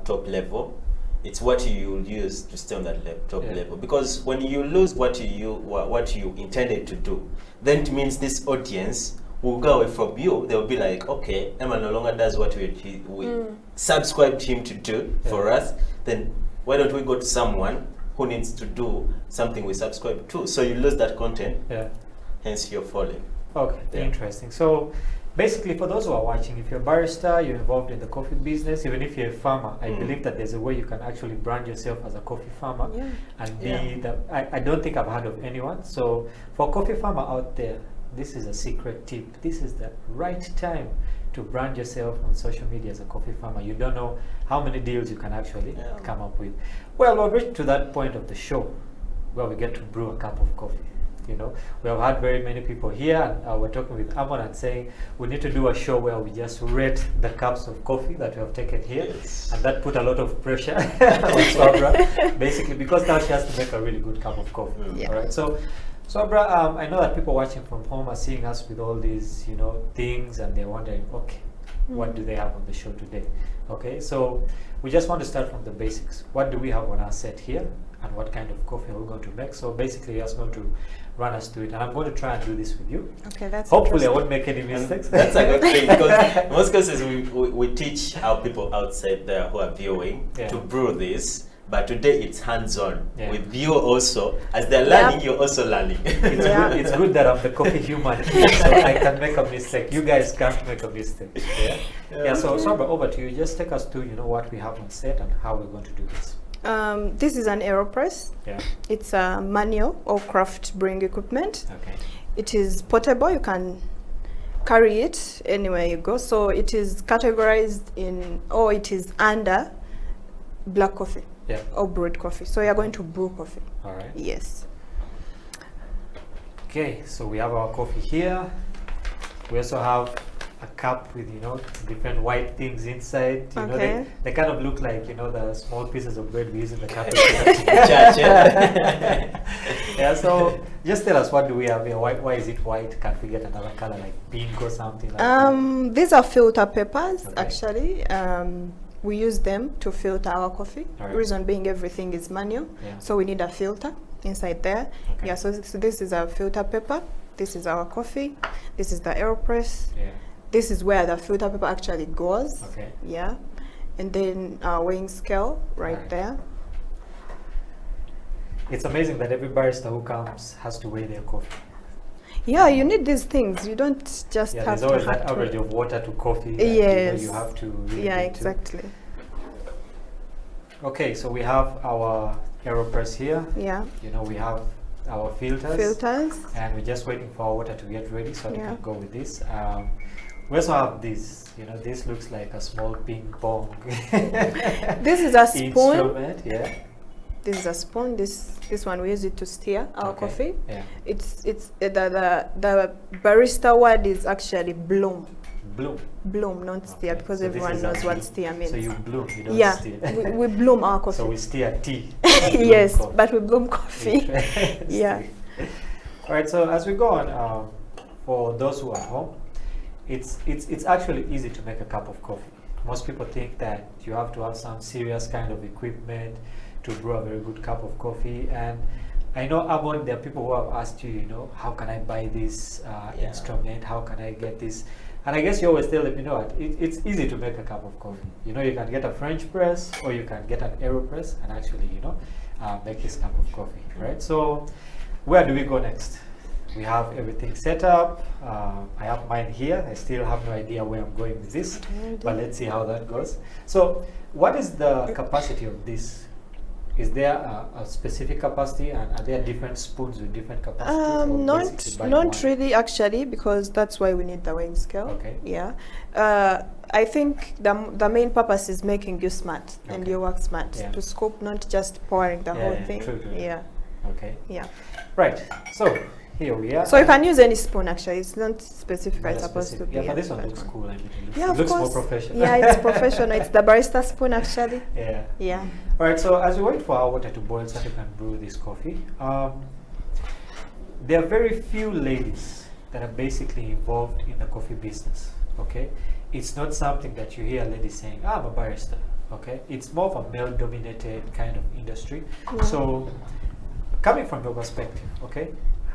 top level, it's what you will use to stay on that top level. Because when you lose what you intended to do, then it means this audience will go away from you. They'll be like, okay, Emma no longer does what we subscribed him to do for us. Then why don't we go to someone who needs to do something we subscribe to? So you lose that content. Hence you're falling. Okay, interesting. So basically, for those who are watching, if you're a barista, you're involved in the coffee business, even if you're a farmer, I believe that there's a way you can actually brand yourself as a coffee farmer and be I don't think I've heard of anyone. So for a coffee farmer out there, this is a secret tip. This is the right time to brand yourself on social media as a coffee farmer. You don't know how many deals you can actually come up with. Well, we've reached to that point of the show where we get to brew a cup of coffee. We have had very many people here, and we're talking with Amon and saying we need to do a show where we just rate the cups of coffee that we have taken here, and that put a lot of pressure on Swabra, basically, because now she has to make a really good cup of coffee. All right, so Swabra, I know that people watching from home are seeing us with all these, things, and they're wondering, okay, what do they have on the show today? Okay, so we just want to start from the basics. What do we have on our set here, and what kind of coffee are we going to make? So basically, you're just going to run us through it, and I'm going to try and do this with you. Okay, that's hopefully I won't make any mistakes. That's a good thing, because in most cases we teach our people outside there who are viewing to brew this. But today it's hands-on with you also. As they're learning, you're also learning. It's good that I'm the coffee human here, so I can make a mistake. You guys can't make a mistake. So Swabra, over to you. Just take us through, what we have on set and how we're going to do this. This is an AeroPress. It's a manual or craft brewing equipment. It is portable. You can carry it anywhere you go. So it is categorized it is under black coffee. Or brewed coffee. So you're going to brew coffee. All right. Yes. Okay, so we have our coffee here. We also have a cup with, different white things inside. They kind of look like, the small pieces of bread we use in the cafe. So just tell us, what do we have here? Why is it white? Can't we get another color like pink or something like that? These are filter papers, actually. We use them to filter our coffee. The reason being, everything is manual, so we need a filter inside there. So this is our filter paper. This is our coffee. This is the AeroPress. This is where the filter paper actually goes. And then our weighing scale right there. It's amazing that every barista who comes has to weigh their coffee. You need these things. You don't just have to. There's always that average of water to coffee. Yes. You have to really exactly. Okay, so we have our AeroPress here. We have our filters. And we're just waiting for our water to get ready so we can go with this. We also have this. This looks like a small ping pong. This is a spoon. Instrument, This is a spoon. This one we use it to stir our coffee. It's the barista word is actually bloom. bloom. Bloom, not steer, Okay. because So this everyone is knows how what you- steer means. So you bloom, you don't Yeah, steer. we bloom our coffee. So we steer tea. Yes, Bloom but we bloom coffee. coffee. Yeah. All right. So as we go on, for those who are home, it's actually easy to make a cup of coffee. Most people think that you have to have some serious kind of equipment to brew a very good cup of coffee. And I know, Amon, there are people who have asked you, you know, how can I buy this instrument? How can I get this? And I guess you always tell them, you know what, it's easy to make a cup of coffee. You know, you can get a French press or you can get an AeroPress and actually, you know, make this cup of coffee, right? So where do we go next? We have everything set up. I have mine here. I still have no idea where I'm going with this, but let's see how that goes. So what is the capacity of this? Is there a specific capacity, and are there different spoons with different capacities? or basically by Not one? really, actually, because that's why we need the weighing scale. Okay. Yeah. I think the main purpose is making you smart and Okay. you work smart Yeah. to scoop, not just pouring the Yeah, whole yeah, thing. true. Yeah. Okay. Yeah. Right. So here we are. So you can use any spoon, actually. It's not specific. Not It's a supposed to specific- be. Yeah, but this one that looks cool. I mean, Yeah, it of looks course. more professional. Yeah, it's professional. It's the barista spoon, actually. Yeah. Yeah. All right, so as we wait for our water to boil so we can brew this coffee, there are very few ladies that are basically involved in the coffee business, okay? It's not something that you hear ladies saying, I'm a barista, okay? It's more of a male-dominated kind of industry. Yeah. So coming from your perspective, okay,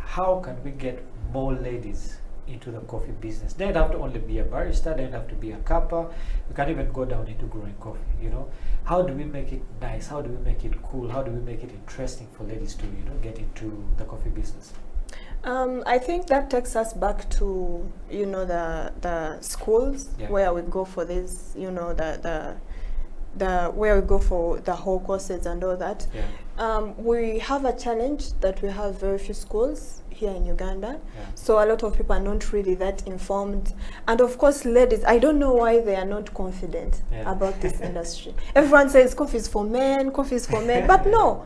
how can we get more ladies into the coffee business? They don't have to only be a barista, they don't have to be a cupper. You can even go down into growing coffee, you know. How do we make it nice? How do we make it cool? How do we make it interesting for ladies to, you know, get into the coffee business? I think that takes us back to, you know, the schools Yeah. where we go for this, you know, the where we go for the whole courses and all that. Yeah. We have a challenge that we have very few schools here in Uganda. Yeah. So a lot of people are not really that informed. And of course, ladies, I don't know why they are not confident Yeah. about this industry. Everyone says coffee is for men, but no,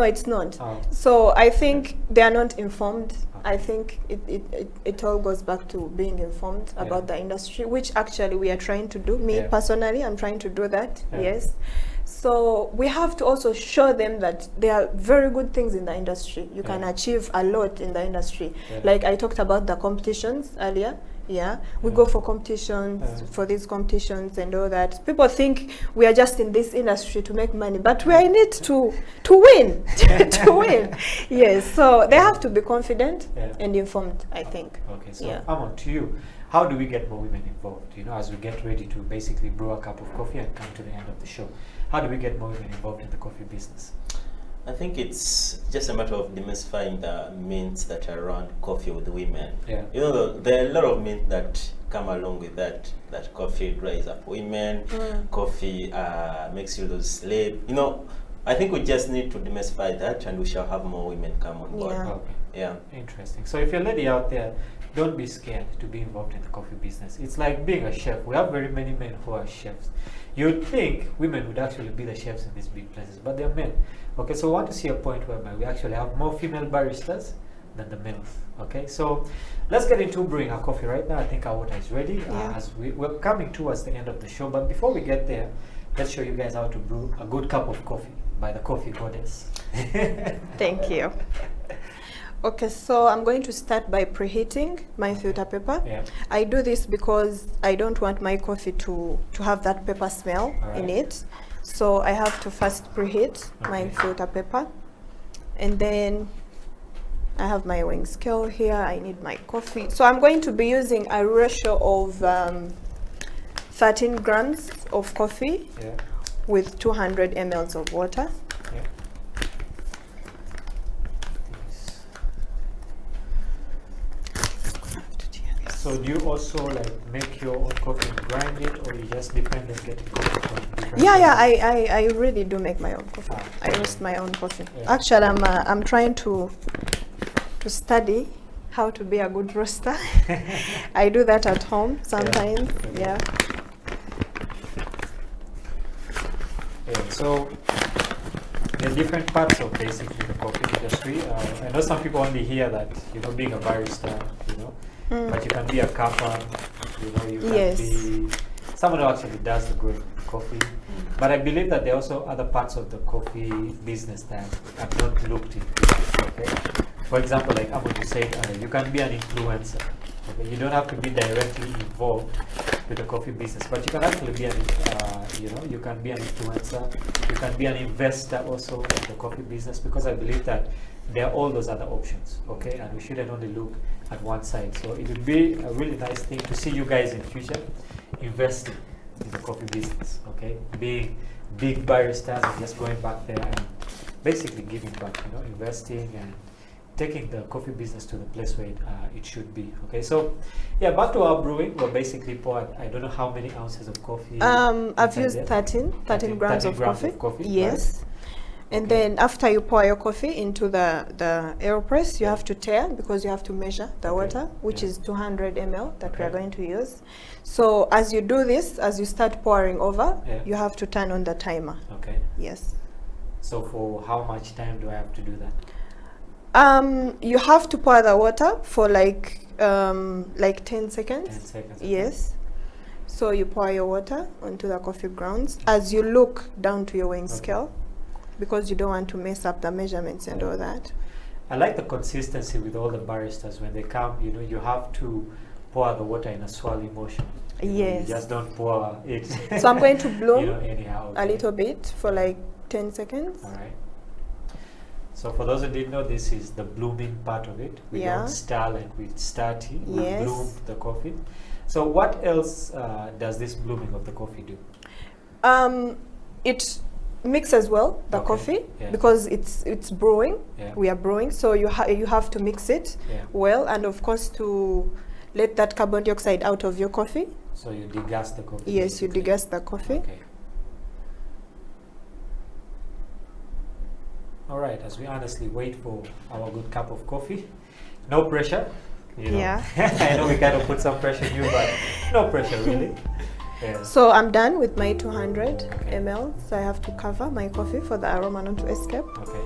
it's not. Oh. So I think they are not informed. I think it all goes back to being informed Yeah. about the industry, which actually we are trying to do. Me Yeah. personally, I'm trying to do that, Yeah. yes. So we have to also show them that there are very good things in the industry. You can Yeah. achieve a lot in the industry. Yeah. Like I talked about the competitions earlier. Yeah, we Yeah. go for competitions, Yeah. for these competitions and all that. People think we are just in this industry to make money, but we are in it to win, to win. Yes, so they have to be confident Yeah. and informed, I think. Okay, so Yeah. Amon, to you, how do we get more women involved? You know, as we get ready to basically brew a cup of coffee and come to the end of the show, how do we get more women involved in the coffee business? I think it's just a matter of demystifying the myths that are around coffee with women. Yeah. You know, there are a lot of myths that come along with that coffee dries up women, coffee makes you lose sleep. You know, I think we just need to demystify that, and we shall have more women come on board. Yeah. Okay. Yeah. Interesting. So if you're a lady out there, don't be scared to be involved in the coffee business. It's like being a chef. We have very many men who are chefs. You'd think women would actually be the chefs in these big places, but they're men. Okay, so I want to see a point whereby we actually have more female baristas than the males. Okay, so let's get into brewing our coffee right now. I think our water is ready. Yeah. As we're coming towards the end of the show, but before we get there, let's show you guys how to brew a good cup of coffee by the coffee goddess. Thank you. Okay, so I'm going to start by preheating my filter paper. Yeah. I do this because I don't want my coffee to have that pepper smell in Alright. it. So I have to first preheat my Okay. filter paper. And then I have my weighing scale here. I need my coffee. So I'm going to be using a ratio of 13 grams of coffee Yeah. with 200 mLs of water. Yeah. So do you also like make your own coffee and grind it, or you just depend on getting coffee from different Yeah, places? I really do make my own coffee. Ah, I okay. roast my own coffee. Yeah. Actually, I'm trying to study how to be a good roaster. I do that at home sometimes. Okay. Yeah. Yeah, so there are different parts of basically the coffee industry. I know some people only hear that, you know, being a barista, you know, but you can be a cupper, You know, you can Yes. be someone who actually does the growing of coffee. But I believe that there are also other parts of the coffee business that have not looked into. Okay. For example, like Amon, you said, you can be an influencer. Okay, you don't have to be directly involved with the coffee business, but you can actually be an, you can be an influencer. You can be an investor also in the coffee business, because I believe that there are all those other options. Okay, and we shouldn't only look at one side. So it would be a really nice thing to see you guys in future investing in the coffee business. Okay, being big baristas and just going back there and basically giving back. You know, investing and taking the coffee business to the place where it should be. Okay, so yeah, back to our brewing. We're basically poured, I don't know how many ounces of coffee. I've used 13 grams of coffee. Yes. Right? And then after you pour your coffee into the AeroPress, you have to tare, because you have to measure the water, which is 200 ml that we are going to use. So as you do this, as you start pouring over, you have to turn on the timer. Okay. Yes. So for how much time do I have to do that? You have to pour the water for like 10 seconds. 10 seconds. Yes. So you pour your water onto the coffee grounds as you look down to your weighing scale, because you don't want to mess up the measurements and all that. I like the consistency with all the baristas. When they come, you know, you have to pour the water in a swirling motion. Yes. You just don't pour it. So I'm going to bloom anyhow. a little bit for like 10 seconds. All right. So for those who didn't know, this is the blooming part of it. We don't stir like we start. We bloom the coffee. So what else does this blooming of the coffee do? It mixes well the coffee, because it's brewing. We are brewing, so you have to mix it well, and of course to let that carbon dioxide out of your coffee. So you degas the coffee. Yes, you degas the coffee. Okay. All right, as we honestly wait for our good cup of coffee, no pressure. You know. Yeah. I know we kind of put some pressure on you, but no pressure really. Yeah. So I'm done with my 200 ml. So I have to cover my coffee for the aroma not to escape. Okay.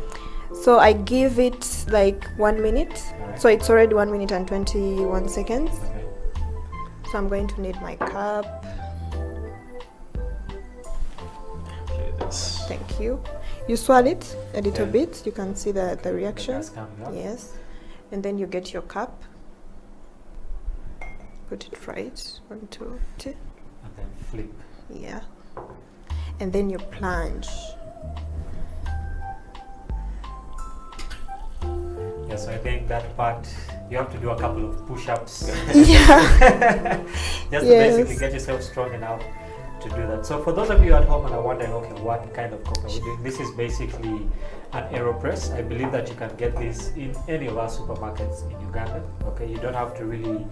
So I give it like 1 minute. Right. So it's already 1 minute and 21 seconds. Okay. So I'm going to need my cup. Thank you. You swirl it a little bit. You can see the reaction. Yes. And then you get your cup. Put it right. 1, 2, 3. And then flip. Yeah. And then you plunge. Yeah, so I think that part, you have to do a couple of push-ups. Yeah. Just to basically get yourself strong enough to do that. So for those of you at home and are wondering, okay, what kind of coffee are we doing? This is basically an AeroPress. I believe that you can get this in any of our supermarkets in Uganda. Okay, you don't have to really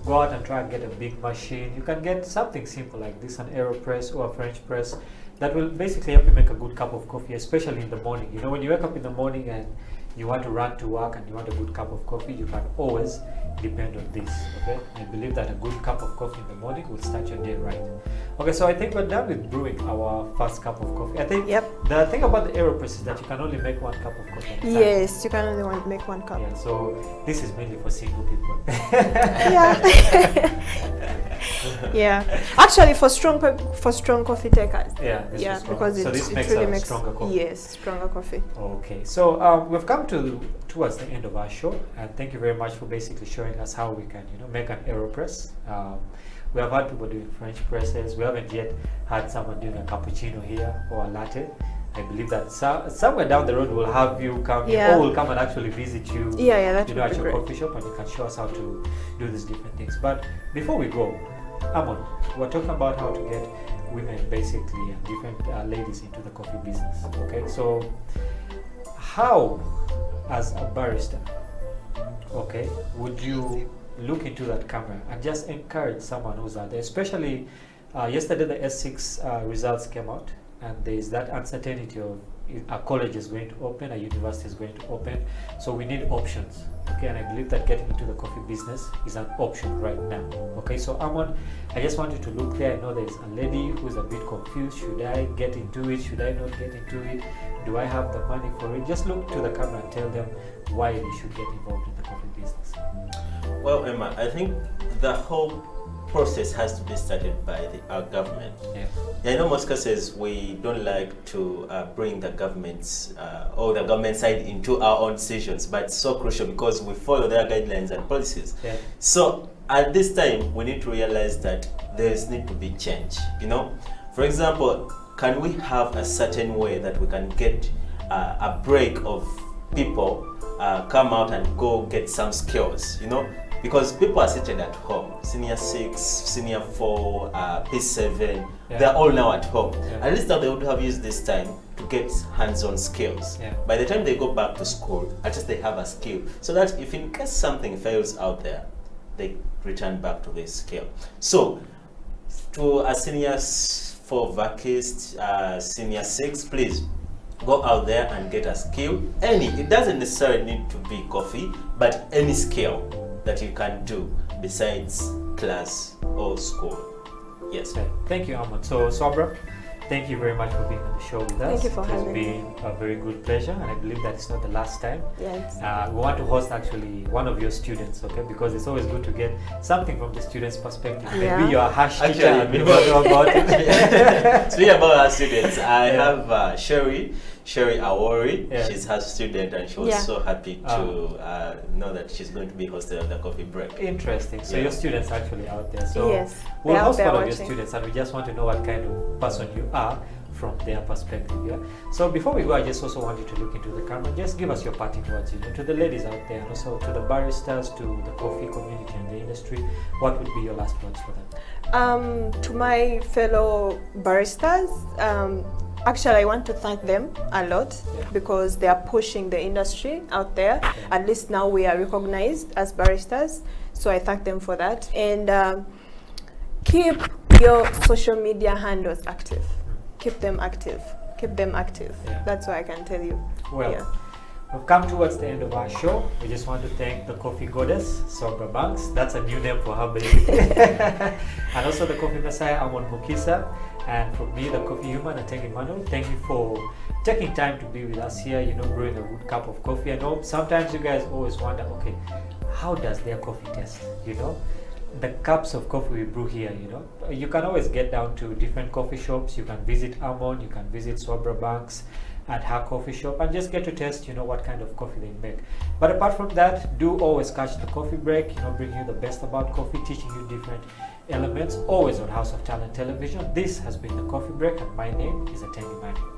go out and try and get a big machine. You can get something simple like this, an AeroPress or a French press, that will basically help you make a good cup of coffee, especially in the morning. You know, when you wake up in the morning and you want to run to work and you want a good cup of coffee, you can always depend on this. Okay, I believe that a good cup of coffee in the morning will start your day right. Okay, so I think we're done with brewing our first cup of coffee. I think the thing about the AeroPress is that you can only make 1 cup of coffee at a time. Yes, you can only make 1 cup. Yeah, so this is mainly for single people. Yeah. Yeah. Actually, for strong coffee takers. Yeah. Because so this makes really a stronger coffee. Yes, stronger coffee. Okay, so we've come towards the end of our show, and thank you very much for basically showing us how we can, make an AeroPress. We have had people doing French presses. We haven't yet had someone doing a cappuccino here or a latte. I believe that somewhere down the road we'll have you come here, or we'll come and actually visit you. That at your coffee shop, and you can show us how to do these different things. But before we go, Amon, we're talking about how to get women, basically, and different ladies into the coffee business. Okay, so how, as a barista, okay, would you look into that camera and just encourage someone who's out there? Especially yesterday, the S6 results came out, and there is that uncertainty of a college is going to open, a university is going to open, so we need options. Okay, and I believe that getting into the coffee business is an option right now. Okay, so Amon, I just want you to look there. I know there's a lady who's a bit confused. Should I get into it? Should I not get into it? Do I have the money for it? Just look to the camera and tell them why they should get involved in the coffee business. Well, Emma, I think the whole process has to be started by our government. Yeah, in most cases, we don't like to bring the government's or the government side into our own decisions, but it's so crucial because we follow their guidelines and policies. So at this time, we need to realize that there need to be change. For example, can we have a certain way that we can get a break of people come out and go get some skills, because people are seated at home, senior 6, senior 4, P7, they're all now at home. At least now they would have used this time to get hands-on skills. By the time they go back to school, at least they have a skill, so that if in case something fails out there, they return back to this skill. So to a senior 4 vacist, senior 6, please go out there and get a skill. It doesn't necessarily need to be coffee, but any skill that you can do besides class or school. Yes. Thank you, Ahmad. So Swabra, thank you very much for being on the show with us. Thank you for having me. It's been a very good pleasure, and I believe that it's not the last time. Yes. We want to host actually one of your students, okay? Because it's always good to get something from the student's perspective. Maybe you're a hash teacher and we don't know about it. Speaking about our students, I have Sherry Awori. She's her student, and she was so happy to know that she's going to be hosted on the coffee break. Interesting. So your students actually out there. So yes, we'll host one of your students, and we just want to know what kind of person you are from their perspective. So before we go, I just also want you to look into the camera. Just give us your parting words, to the ladies out there, and also to the baristas, to the coffee community and the industry. What would be your last words for them? To my fellow baristas, actually, I want to thank them a lot because they are pushing the industry out there. At least now we are recognized as baristas. So I thank them for that. And keep your social media handles active. Keep them active. Keep them active. That's what I can tell you. Well, we've come towards the end of our show. We just want to thank the coffee goddess, Sobra Banks. That's a new name for her, basically. And also the coffee messiah, Amon Mukisa. And from me, the coffee human, Ateng Emmanuel, thank you for taking time to be with us here, brewing a good cup of coffee. I know sometimes you guys always wonder, okay, how does their coffee taste? The cups of coffee we brew here, you can always get down to different coffee shops. You can visit Amon, you can visit Swabra Banks at her coffee shop and just get to taste, what kind of coffee they make. But apart from that, do always catch the coffee break, bring you the best about coffee, teaching you different elements, always on House of Talent Television. This has been the Coffee Break, and my name is Ateng Emmanuel.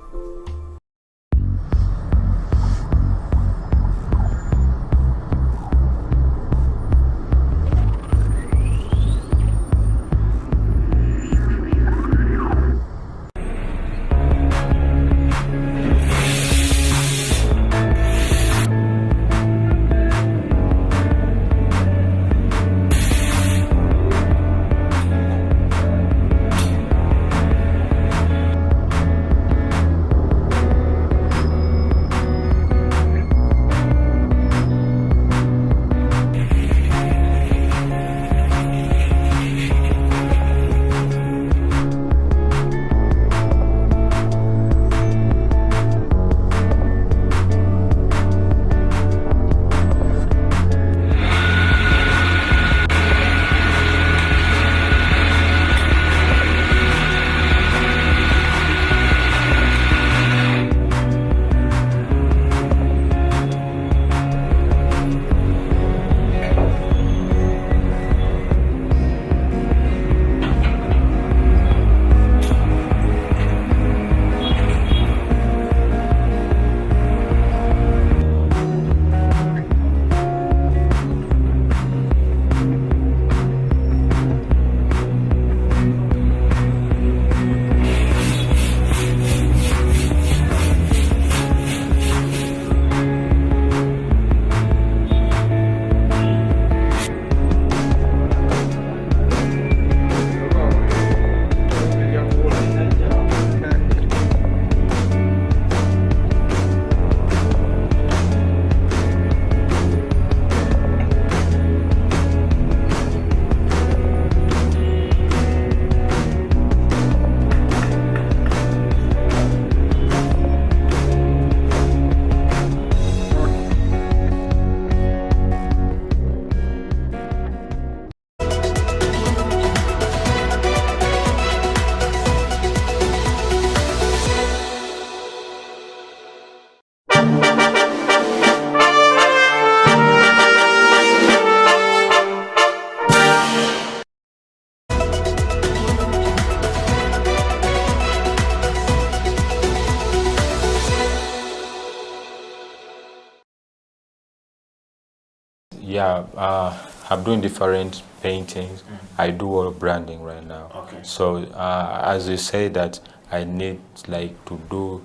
Yeah, I'm doing different paintings. I do all branding right now. Okay. So as you say that I need like to do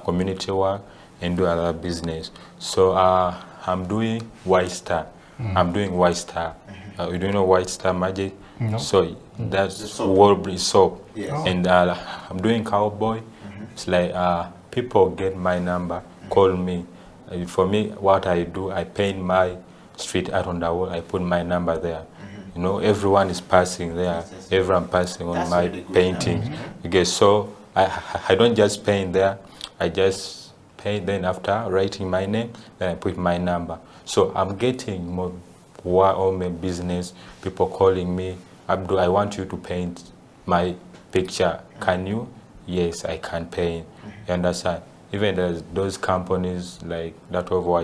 community work and do other business. So I'm doing White Star. I'm doing White Star. You don't know White Star Magic? No. So that's soap. World soap. Yes. And I'm doing cowboy. It's like people get my number, call me. For me, what I do, I paint my street art on the wall. I put my number there. You know, everyone is passing there. Yes. Everyone passing on That's my really good. paintings. Okay, so I don't just paint there. I just paint. Then after writing my name, then I put my number. So I'm getting more business. People calling me, Abdul, I want you to paint my picture. Can you? Yes, I can paint. You understand? Even those companies like that of White